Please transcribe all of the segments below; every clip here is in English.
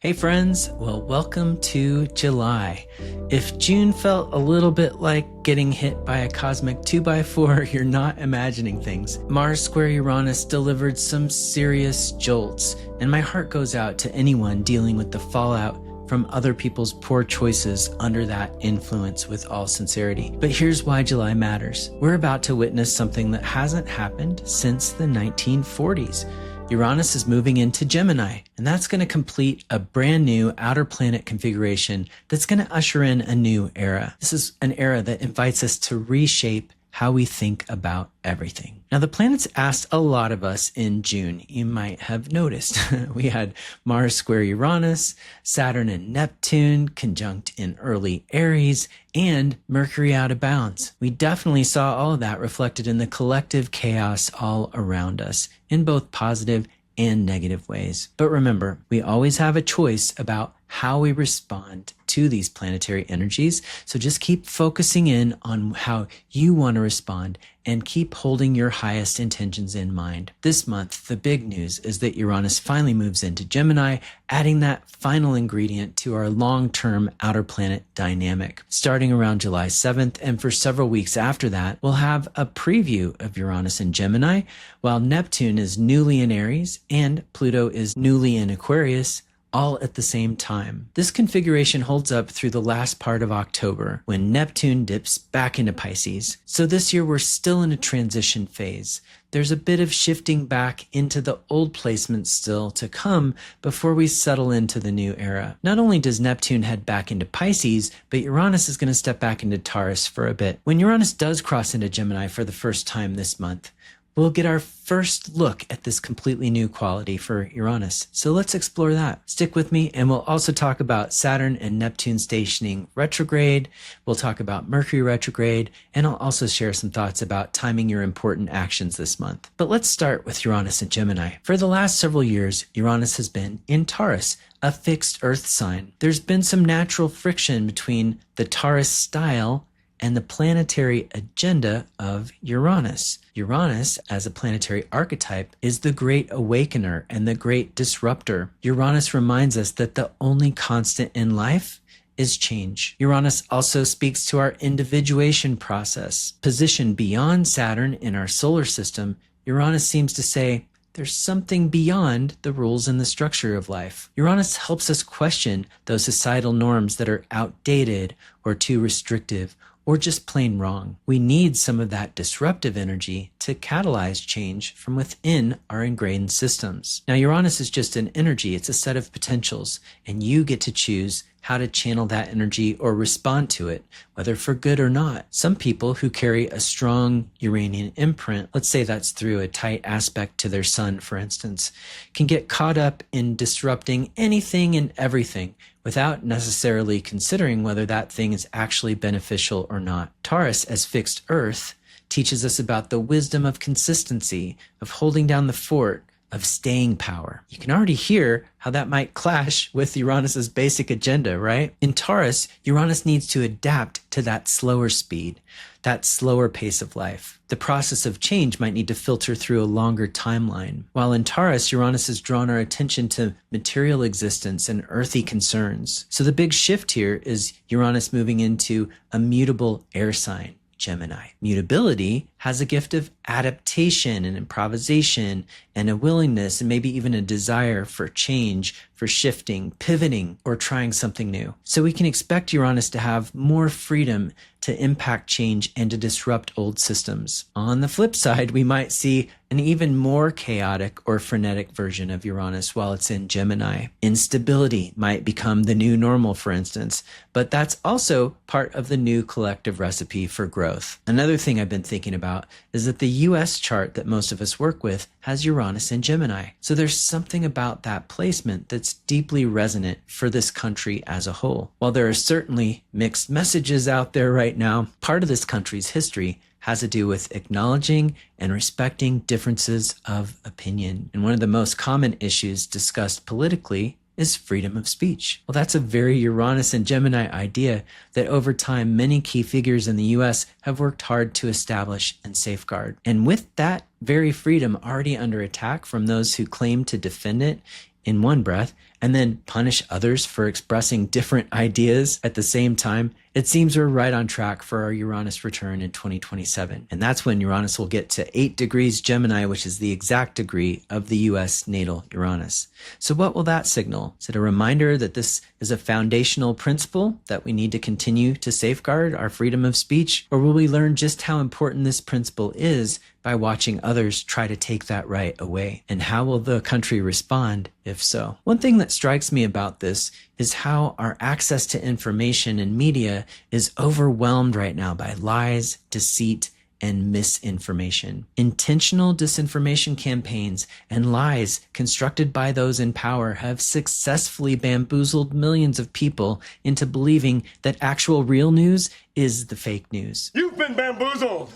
Hey friends, well, welcome to July. If June felt a little bit like getting hit by a cosmic 2x4, you're not imagining things. Mars square Uranus delivered some serious jolts, and my heart goes out to anyone dealing with the fallout from other people's poor choices under that influence with all sincerity. But here's why July matters. We're about to witness something that hasn't happened since the 1940s. Uranus is moving into Gemini, and that's going to complete a brand new outer planet configuration that's going to usher in a new era. This is an era that invites us to reshape how we think about everything. Now, the planets asked a lot of us in June. You might have noticed we had Mars square Uranus, Saturn and Neptune conjunct in early Aries, and Mercury out of bounds. We definitely saw all of that reflected in the collective chaos all around us in both positive and negative ways. But remember, we always have a choice about how we respond to these planetary energies. So just keep focusing in on how you want to respond and keep holding your highest intentions in mind. This month, the big news is that Uranus finally moves into Gemini, adding that final ingredient to our long-term outer planet dynamic. Starting around July 7th, and for several weeks after that, we'll have a preview of Uranus in Gemini, while Neptune is newly in Aries and Pluto is newly in Aquarius, all at the same time. This configuration holds up through the last part of October, when Neptune dips back into Pisces. So this year we're still in a transition phase. There's a bit of shifting back into the old placements still to come before we settle into the new era. Not only does Neptune head back into Pisces, but Uranus is going to step back into Taurus for a bit. When Uranus does cross into Gemini for the first time this month, we'll get our first look at this completely new quality for Uranus. So let's explore that. Stick with me, and we'll also talk about Saturn and Neptune stationing retrograde. We'll talk about Mercury retrograde, and I'll also share some thoughts about timing your important actions this month. But let's start with Uranus and Gemini. For the last several years, Uranus has been in Taurus, a fixed Earth sign. There's been some natural friction between the Taurus style and the planetary agenda of Uranus. Uranus, as a planetary archetype, is the great awakener and the great disruptor. Uranus reminds us that the only constant in life is change. Uranus also speaks to our individuation process. Positioned beyond Saturn in our solar system, Uranus seems to say, there's something beyond the rules and the structure of life. Uranus helps us question those societal norms that are outdated or too restrictive or just plain wrong. We need some of that disruptive energy to catalyze change from within our ingrained systems. Now, Uranus is just an energy, it's a set of potentials, and you get to choose how to channel that energy or respond to it, whether for good or not. Some people who carry a strong Uranian imprint, let's say that's through a tight aspect to their sun, for instance, can get caught up in disrupting anything and everything without necessarily considering whether that thing is actually beneficial or not. Taurus, as fixed Earth, teaches us about the wisdom of consistency, of holding down the fort, of staying power. You can already hear how that might clash with Uranus's basic agenda, right? In Taurus, Uranus needs to adapt to that slower speed, that slower pace of life. The process of change might need to filter through a longer timeline. While in Taurus, Uranus has drawn our attention to material existence and earthy concerns. So the big shift here is Uranus moving into a mutable air sign, Gemini. Mutability has a gift of adaptation and improvisation and a willingness and maybe even a desire for change, for shifting, pivoting, or trying something new. So we can expect Uranus to have more freedom to impact change and to disrupt old systems. On the flip side, we might see an even more chaotic or frenetic version of Uranus while it's in Gemini. Instability might become the new normal, for instance, but that's also part of the new collective recipe for growth. Another thing I've been thinking about is that the US chart that most of us work with has Uranus in Gemini. So there's something about that placement that's deeply resonant for this country as a whole. While there are certainly mixed messages out there right now, part of this country's history has to do with acknowledging and respecting differences of opinion. And one of the most common issues discussed politically is freedom of speech. Well, that's a very Uranus and Gemini idea that over time, many key figures in the US have worked hard to establish and safeguard. And with that very freedom already under attack from those who claim to defend it in one breath, and then punish others for expressing different ideas at the same time, it seems we're right on track for our Uranus return in 2027. And that's when Uranus will get to 8 degrees Gemini, which is the exact degree of the US natal Uranus. So what will that signal? Is it a reminder that this is a foundational principle that we need to continue to safeguard our freedom of speech? Or will we learn just how important this principle is by watching others try to take that right away? And how will the country respond if so? One thing that strikes me about this is how our access to information and media is overwhelmed right now by lies, deceit, and misinformation. Intentional disinformation campaigns and lies constructed by those in power have successfully bamboozled millions of people into believing that actual real news is the fake news. You've been bamboozled!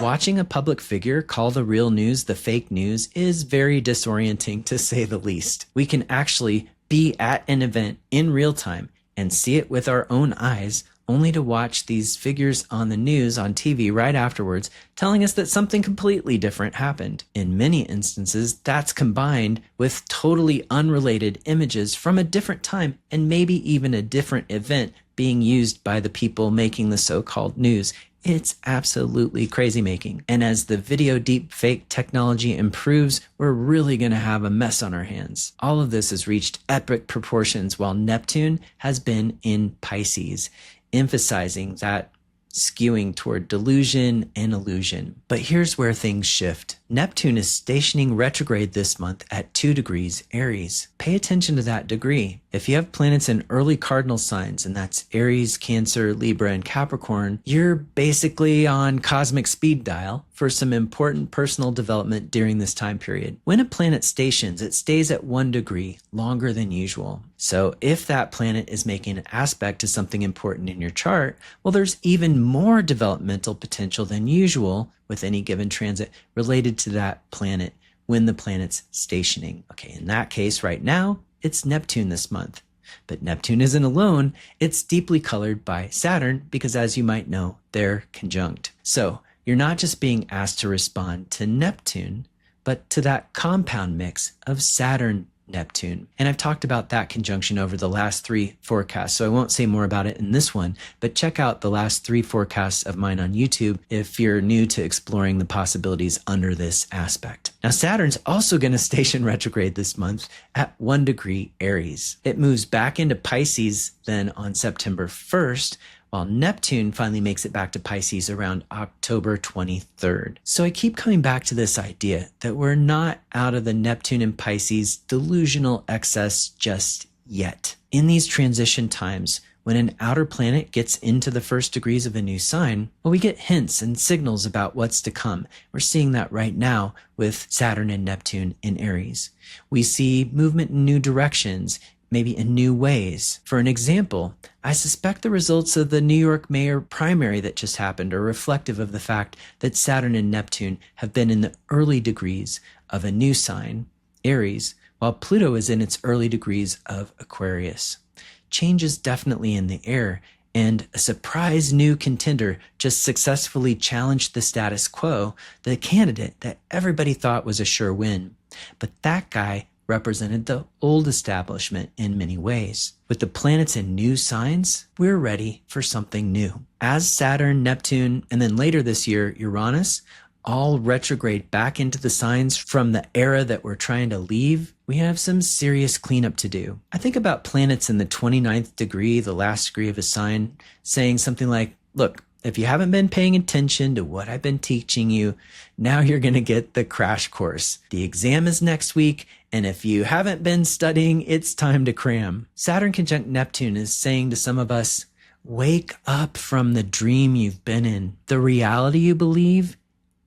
Watching a public figure call the real news the fake news is very disorienting, to say the least. We can actually be at an event in real time and see it with our own eyes, only to watch these figures on the news on TV right afterwards telling us that something completely different happened. In many instances, that's combined with totally unrelated images from a different time and maybe even a different event being used by the people making the so-called news. It's absolutely crazy making. And as the video deep fake technology improves, we're really going to have a mess on our hands. All of this has reached epic proportions while Neptune has been in Pisces, emphasizing that skewing toward delusion and illusion. But here's where things shift. Neptune is stationing retrograde this month at 2 degrees Aries. Pay attention to that degree. If you have planets in early cardinal signs, and that's Aries, Cancer, Libra, and Capricorn, you're basically on cosmic speed dial for some important personal development during this time period. When a planet stations, it stays at 1 degree longer than usual. So if that planet is making an aspect to something important in your chart, well, there's even more developmental potential than usual with any given transit related to that planet when the planet's stationing. Okay, in that case, right now, it's Neptune this month. But Neptune isn't alone. It's deeply colored by Saturn because, as you might know, they're conjunct. So you're not just being asked to respond to Neptune, but to that compound mix of Saturn-Neptune. And I've talked about that conjunction over the last 3 forecasts, so I won't say more about it in this one, but check out the last 3 forecasts of mine on YouTube if you're new to exploring the possibilities under this aspect. Now, Saturn's also going to station retrograde this month at 1 degree Aries. It moves back into Pisces then on September 1st, while Neptune finally makes it back to Pisces around October 23rd. So I keep coming back to this idea that we're not out of the Neptune and Pisces delusional excess just yet. In these transition times, when an outer planet gets into the first degrees of a new sign, well, we get hints and signals about what's to come. We're seeing that right now with Saturn and Neptune in Aries. We see movement in new directions, maybe in new ways. For an example, I suspect the results of the New York mayor primary that just happened are reflective of the fact that Saturn and Neptune have been in the early degrees of a new sign, Aries, while Pluto is in its early degrees of Aquarius. Change is definitely in the air, and a surprise new contender just successfully challenged the status quo, the candidate that everybody thought was a sure win. But that guy represented the old establishment in many ways. With the planets in new signs, we're ready for something new. As Saturn, Neptune, and then later this year, Uranus, all retrograde back into the signs from the era that we're trying to leave, we have some serious cleanup to do. I think about planets in the 29th degree, the last degree of a sign, saying something like, look, if you haven't been paying attention to what I've been teaching you, now you're going to get the crash course. The exam is next week, and if you haven't been studying, it's time to cram. Saturn conjunct Neptune is saying to some of us, wake up from the dream you've been in. The reality you believe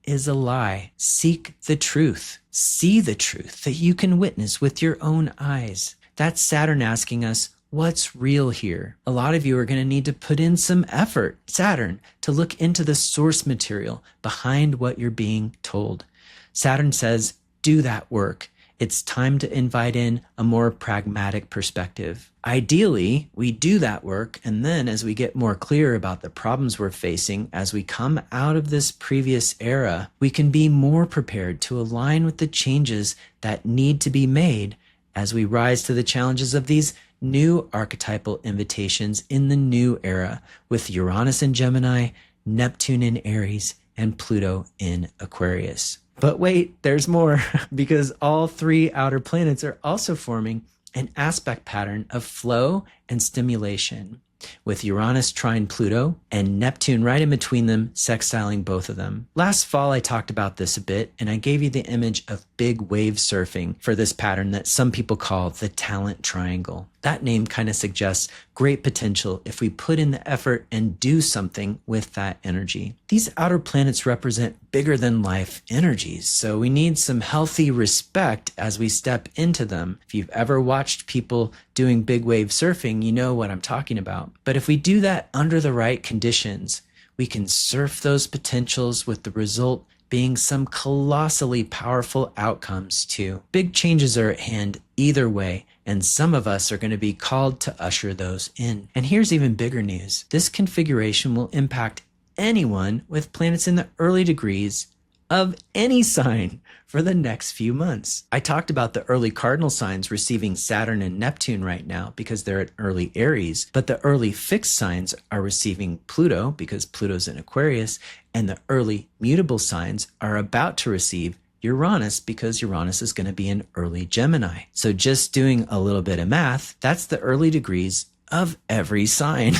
is a lie. Seek the truth. See the truth that you can witness with your own eyes. That's Saturn asking us, what's real here? A lot of you are going to need to put in some effort, Saturn, to look into the source material behind what you're being told. Saturn says, do that work. It's time to invite in a more pragmatic perspective. Ideally, we do that work, and then as we get more clear about the problems we're facing as we come out of this previous era, we can be more prepared to align with the changes that need to be made as we rise to the challenges of these new archetypal invitations in the new era with Uranus in Gemini, Neptune in Aries, and Pluto in Aquarius. But wait, there's more, because all three outer planets are also forming an aspect pattern of flow and stimulation, with Uranus trine Pluto and Neptune right in between them, sextiling both of them. Last fall, I talked about this a bit, and I gave you the image of big wave surfing for this pattern that some people call the talent triangle. That name kind of suggests great potential if we put in the effort and do something with that energy. These outer planets represent bigger than life energies, so we need some healthy respect as we step into them. If you've ever watched people doing big wave surfing, you know what I'm talking about. But if we do that under the right conditions, we can surf those potentials with the result being some colossally powerful outcomes too. Big changes are at hand either way, and some of us are going to be called to usher those in. And here's even bigger news. This configuration will impact anyone with planets in the early degrees of any sign for the next few months. I talked about the early cardinal signs receiving Saturn and Neptune right now because they're at early Aries, but the early fixed signs are receiving Pluto because Pluto's in Aquarius, and the early mutable signs are about to receive Uranus because Uranus is going to be in early Gemini. So just doing a little bit of math, that's the early degrees of every sign.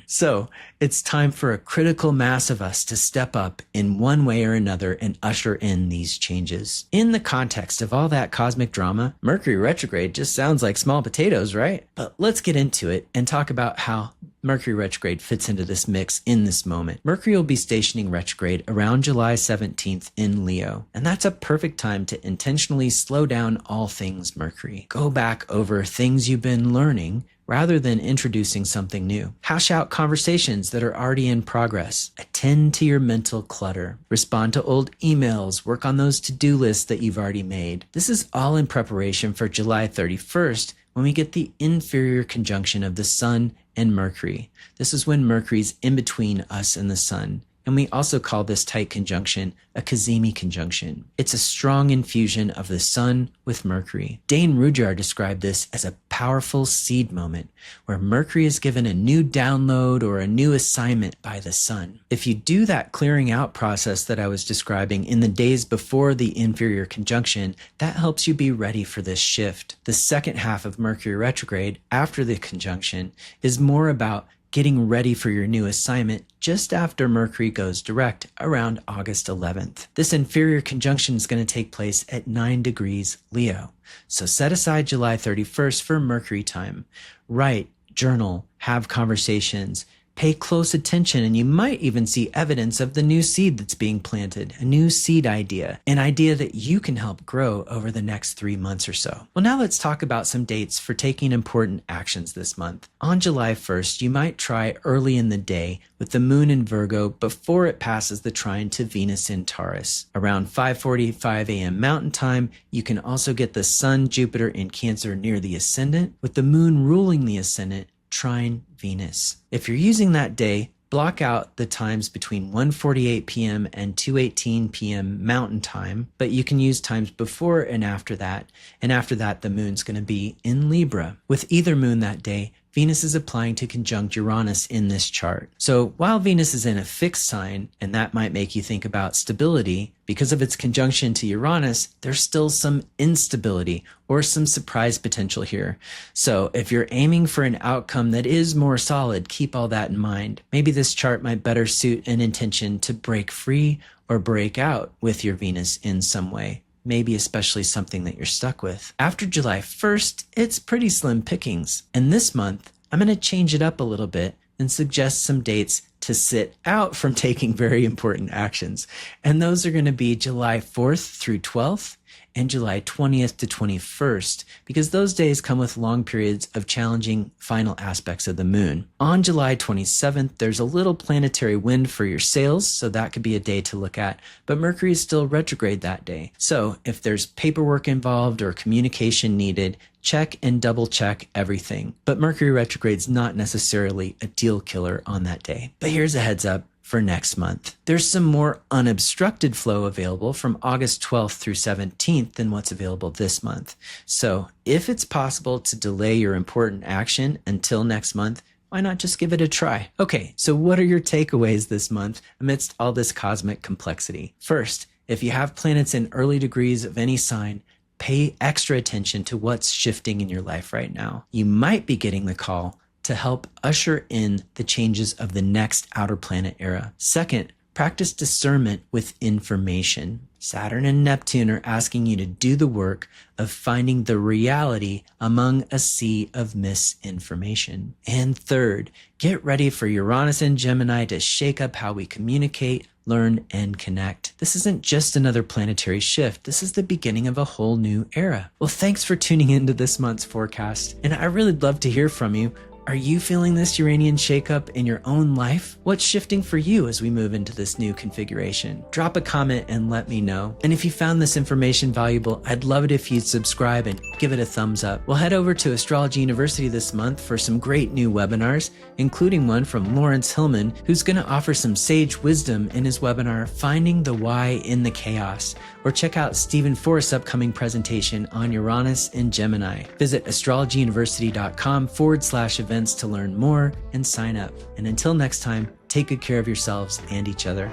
So it's time for a critical mass of us to step up in one way or another and usher in these changes. In the context of all that cosmic drama, Mercury retrograde just sounds like small potatoes, right? But let's get into it and talk about how Mercury retrograde fits into this mix in this moment. Mercury will be stationing retrograde around July 17th in Leo, and that's a perfect time to intentionally slow down all things Mercury. Go back over things you've been learning rather than introducing something new. Hash out conversations that are already in progress. Attend to your mental clutter. Respond to old emails. Work on those to-do lists that you've already made. This is all in preparation for July 31st, when we get the inferior conjunction of the Sun and Mercury. This is when Mercury's in between us and the Sun. And we also call this tight conjunction a Cazimi conjunction. It's a strong infusion of the Sun with Mercury. Dane Rudhyar described this as a powerful seed moment where Mercury is given a new download or a new assignment by the Sun. If you do that clearing out process that I was describing in the days before the inferior conjunction, that helps you be ready for this shift. The second half of Mercury retrograde after the conjunction is more about getting ready for your new assignment just after Mercury goes direct around August 11th. This inferior conjunction is going to take place at 9 degrees Leo. So set aside July 31st for Mercury time. Write, journal, have conversations, pay close attention, and you might even see evidence of the new seed that's being planted, a new seed idea, an idea that you can help grow over the next 3 months or so. Well, now let's talk about some dates for taking important actions this month. On July 1st, you might try early in the day with the moon in Virgo before it passes the trine to Venus in Taurus. Around 5:45 a.m. Mountain Time, you can also get the Sun, Jupiter in Cancer near the ascendant, with the moon ruling the ascendant trine Venus. If you're using that day, block out the times between 1:48 p.m. and 2:18 p.m. Mountain Time, but you can use times before and after that. And after that, the moon's going to be in Libra. With either moon that day, Venus is applying to conjunct Uranus in this chart. So while Venus is in a fixed sign, and that might make you think about stability, because of its conjunction to Uranus, there's still some instability or some surprise potential here. So if you're aiming for an outcome that is more solid, keep all that in mind. Maybe this chart might better suit an intention to break free or break out with your Venus in some way. Maybe especially something that you're stuck with. After July 1st, it's pretty slim pickings. And this month, I'm going to change it up a little bit and suggest some dates to sit out from taking very important actions. And those are going to be July 4th through 12th and July 20th to 21st, because those days come with long periods of challenging final aspects of the moon. On July 27th, there's a little planetary wind for your sales, so that could be a day to look at, but Mercury is still retrograde that day. So if there's paperwork involved or communication needed, check and double check everything. But Mercury retrograde's not necessarily a deal killer on that day. But here's a heads up. for next month. There's some more unobstructed flow available from August 12th through 17th than what's available this month. So if it's possible to delay your important action until next month, why not just give it a try? Okay, so what are your takeaways this month amidst all this cosmic complexity? First, if you have planets in early degrees of any sign, pay extra attention to what's shifting in your life right now. You might be getting the call to help usher in the changes of the next outer planet era. Second, practice discernment with information. Saturn and Neptune are asking you to do the work of finding the reality among a sea of misinformation. And third, get ready for Uranus and Gemini to shake up how we communicate, learn, and connect. This isn't just another planetary shift. This is the beginning of a whole new era. Well, thanks for tuning into this month's forecast, and I really love to hear from you. Are you feeling this Uranian shakeup in your own life? What's shifting for you as we move into this new configuration? Drop a comment and let me know. And if you found this information valuable, I'd love it if you'd subscribe and give it a thumbs up. We'll head over to Astrology University this month for some great new webinars, including one from Lawrence Hillman, who's going to offer some sage wisdom in his webinar, Finding the Why in the Chaos. Or check out Stephen Forrest's upcoming presentation on Uranus and Gemini. Visit astrologyuniversity.com/events to learn more and sign up. And until next time, take good care of yourselves and each other.